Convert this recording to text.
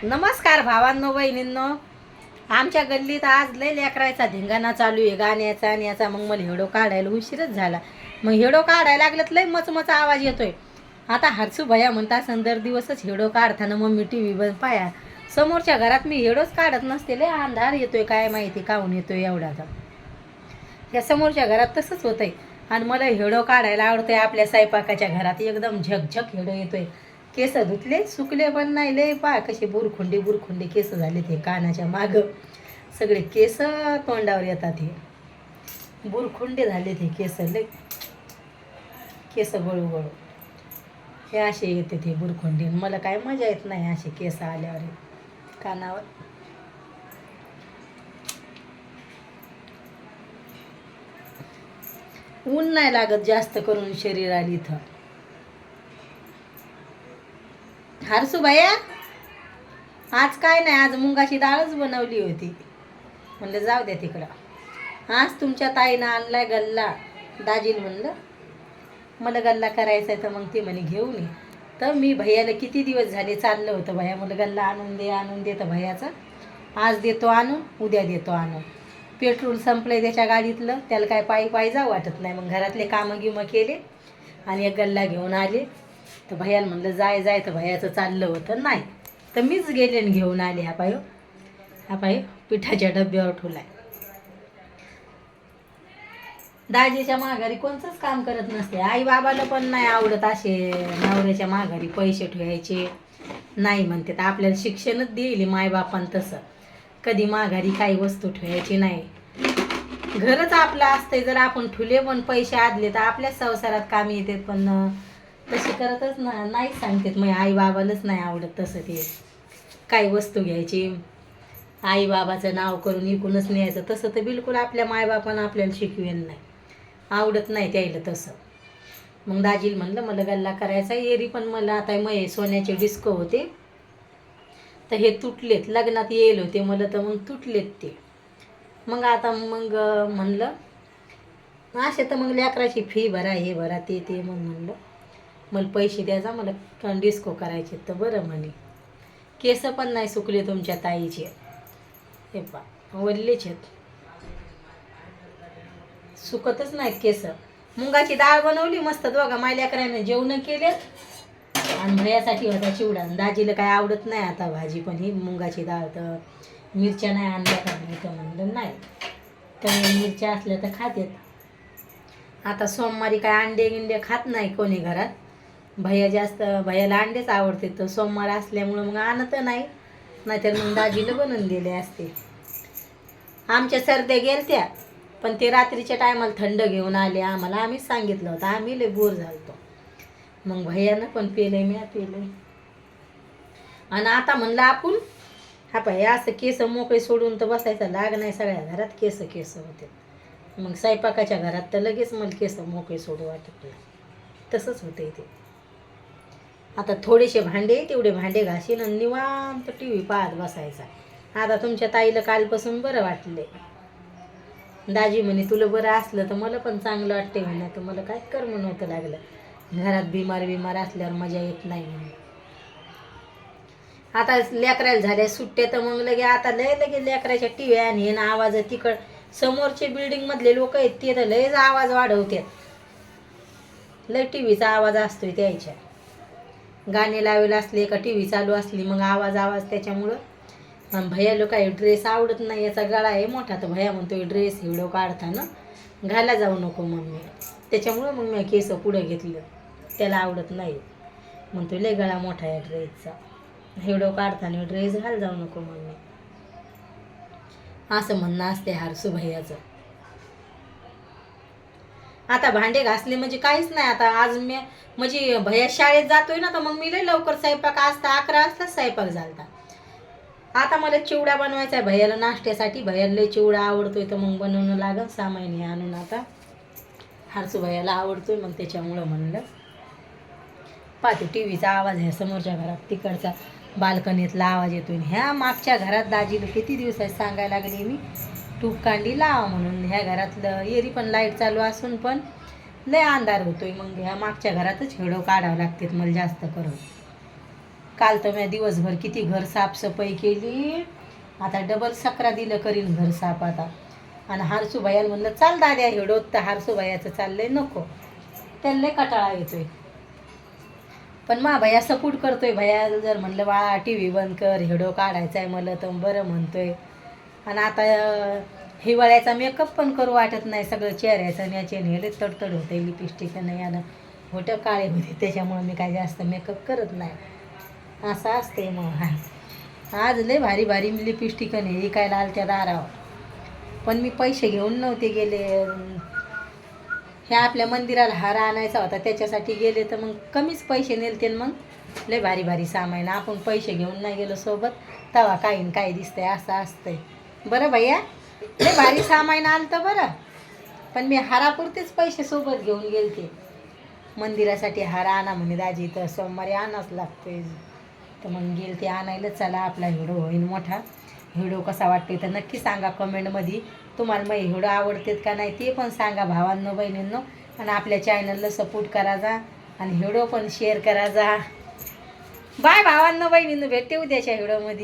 नमस्कार भावांनो बहिणींनो. आमच्या गल्लीत आज लय लेकरायचा धिंगाणा चालू आहे गाण्याचा आणि याचा. मग मला हेडो काढायला उशीरच झाला. मग हेडो काढायला लागलं लय मचमच आवाज येतोय. आता हरसू भैया म्हणता दर दिवसच हेडो काढताना मम्मी टी व्ही बंद पाया. समोरच्या घरात मी हेडोच काढत नसते. लय अंधार येतोय काय माहिती काहून येतोय एवढाचा. या समोरच्या घरात तसंच होतंय. आणि मला हेडो काढायला आवडतंय. आपल्या स्वयंपाकाच्या घरात एकदम झकझक हेडो येतोय. केस धुतले सुकले पण नाही. लय पा कसे बुरखुंडी केस झाले ते कानाच्या माग. सगळे केस तोंडावर येतात. हे बुरखुंडे झाले ते केस. लय केस गळू गळू हे असे येते ते बुरखुंडी. मला काय मजा येत नाही असे केस आल्यावर कानावर. ऊन नाही लागत जास्त करून शरीराला इथं. हरसू भैया आज काय नाही, आज मुंगाची डाळच बनवली होती. म्हणलं जाऊ द्या तिकडं. आज तुमच्या ताईनं आणलाय गल्ला. दाजील म्हणलं मला गल्ला करायचा आहे तर मग ती म्हणे घेऊन ये. तर मी भैयाला किती दिवस झाले चाललं होतं भैया मला गल्ला आणून दे तर भैयाचं आज देतो आणून उद्या देतो आणून. पेट्रोल संपलंय त्याच्या गाडीतलं. त्याला काय पायी पायी जाऊ वाटत नाही. मग घरातले कामं गिमं केले आणि एक गल्ला घेऊन आले. तर भैयाला म्हणलं जाय तर भैयाचं चाललं होतं नाही. तर मीच गेले आणि घेऊन आले. हा पाय पिठाच्या डब्यावर ठेवलाय. दाजीच्या माघारी कोणतंच काम करत नसते. आई बाबाला पण नाही आवडत असे नवऱ्याच्या माघारी पैसे ठेवायचे नाही म्हणते. तर आपल्याला शिक्षणच देईल मायबापान तसं. कधी माघारी काही वस्तू ठेवायची नाही. घरच आपलं असतंय. जर आपण ठुले पण पैसे आदले तर आपल्याच संसारात कामी येतात. पण तशी करतच नाही सांगतात. मग आई बाबालाच नाही आवडत तसं ते काही वस्तू घ्यायची आई बाबाचं नाव करून इकूनच न्यायचं. तसं तर बिलकुल आपल्या मायबापानं आपल्याला शिकवेन नाही. आवडत नाही त्याला तसं. मग दाजीला म्हणलं मला गल्ला करायचा एरी. पण मला आता सोन्याचे डिस्को होते तर हे तुटलेत. लग्नात येईल होते मला तर मग तुटलेत ते. मग आता मग म्हणलं असे तर मग लेकराची फी भरा हे भरा ते मग म्हणलं मला पैसे द्यायचा मला डिस्को करायचे. तर बरं म्हणे केस पण नाही सुकले तुमच्या ताईचे. हे पा वल्लेच आहेत. सुकतच नाहीत केस. मुंगाची डाळ बनवली मस्त. दोघा मायल्याकरांना जेवण केले आणि भैयासाठी होता चिवडा. दाजीला काय आवडत नाही आता भाजी. पण ही मुंगाची डाळ तर मिरच्या नाही आणल्या का नाही तर म्हणलं नाही. तर मिरच्या असल्या तर खातेत. आता सोमवारी काय अंडे गिंडे खात नाही कोणी घरात. भैयाला अंडेच आवडते. तर सोमवार असल्यामुळं मग आणत नाही. नाहीतर मग दाजीला बनवून दिले असते. आमच्या सर्द्या गेलत्या पण ते रात्रीच्या टायमाला थंड घेऊन आले आम्हाला. आम्हीच सांगितलं होतं. आम्ही लय बोर झालतो. मग भैयानं पण पेलंय मी पेलंय. आणि आता म्हणलं आपण हा पाय असं केस मोकळे सोडून तर बसायचं लाग नाही. सगळ्या घरात केस होते. मग स्वयंपाकाच्या घरात तर लगेच मला केस मोकळे सोडू वाटत नाही. तसंच होतं ते. आता थोडेसे भांडे तेवढे भांडे घासीन आणि निवांत टी व्ही पाहत बसायचा. आता तुमच्या ताईला कालपासून बरं वाटले. दाजी म्हणे तुला बरं असलं तर मला पण चांगलं वाटते म्हणे. तर मला काय कर नव्हतं लागलं. घरात बिमार असल्यावर मजा येत नाही म्हणे. आता लेकरायला झाल्या सुट्ट्या तर मग आता लगे लेकराच्या टी व्ही आणि हे ना आवाज तिकड समोरचे बिल्डिंगमधले लोक आहेत ते तर लयच आवाज वाढवतात. लय टी व्हीचा आवाज असतोय त्याच्या. गाणे लावेला असले का टी व्ही चालू असली मग आवाज त्याच्यामुळं. भैयाला काही ड्रेस आवडत नाही. याचा गळा आहे मोठा. तर भैया म्हणतोय ड्रेस व्हिडिओ काढताना घाला जाऊ नको मम्मी. त्याच्यामुळं मग मी केस पुढे घेतलं. त्याला आवडत नाही. म्हणतोय लय गळा मोठा आहे ड्रेसचा. व्हिडिओ काढताना ड्रेस घाल जाऊ नको मम्मी असं म्हणणं असते हरसू भैयाचं. आता भांडे घासले म्हणजे काहीच नाही. आता आज मी म्हणजे भैया शाळेत जातोय ना तर मग मी लय लवकर स्वयंपाक असता 11 वाजता स्वयंपाक झालता. आता मला चिवडा बनवायचा आहे भैयाला नाश्त्यासाठी. भैयाला लय चिवडा आवडतोय तर मग बनवणं लागल 6 महिने आणून. आता हरसू भैयाला आवडतोय मग त्याच्यामुळं म्हणलं पाहते. टी व्हीचा आवाज ह्या समोरच्या घरात तिकडचा बाल्कनीतला आवाज येतोय. ह्या मागच्या घरात दाजीला किती दिवस सांगायला लागले मी टूप कांडी लावा म्हणून. ह्या घरातलं एरी पण लाईट चालू असून पण लय अंधार होतोय. मग ह्या मागच्या घरातच हेडो काढावं लागतात मला जास्त करून. काल तर मी दिवसभर किती घर साफसफाई केली. आता डबल सकरा दिलं करीन घर साफ आता. आणि हारसूबाईला म्हणलं चाल दाद्या हिडोत, तर हारसूबाईचं चाललंय नको, त्याला लय कटाळा येतोय. पण मा भैया सपोर्ट करतोय. भैया जर म्हणलं बाळा टी व्ही बंद कर, हिडो काढायचा आहे मला, तर बरं म्हणतोय. आणि आता हिवाळ्याचा मेकअप पण करू वाटत नाही. सगळं चेहऱ्याचं याचे नेले तडतड होते, लिपस्टिक नाही यानं होतं काळे होते, त्याच्यामुळं मी काय जास्त मेकअप करत नाही. असं असते मग. आज लय भारी भारी लिपस्टिक नाही विकायला आलत्या दारावर, पण मी पैसे घेऊन नव्हते गेले. ह्या आपल्या मंदिराला हार आणायचा होता त्याच्यासाठी गेले, तर मग कमीच पैसे नेलते. मग लय भारी भारी सामान आपण पैसे घेऊन नाही गेलो सोबत, तवा काही काही दिसतंय. असं असतंय बरं भैया, लय भारी सामान आलं बरं. पण मी हारापुरतेच पैसे सोबत घेऊन गेलते. मंदिरासाठी हार आणा म्हणे दाजी, तर सोमवारी आणाच लागते. तर मग गेलते आणायला. चला आपला व्हिडिओ होईल मोठा. व्हिडिओ कसा वाटते तर नक्की सांगा कमेंटमध्ये. तुम्हाला मग व्हिडिओ आवडतात का नाही ते पण सांगा भावांनो बहिणींनो. आणि आपल्या चॅनलला सपोर्ट करा जा, आणि व्हिडिओ पण शेअर करा जा. बाय भावांनो बहिणींनो, भेटते उद्याच्या व्हिडिओमध्ये.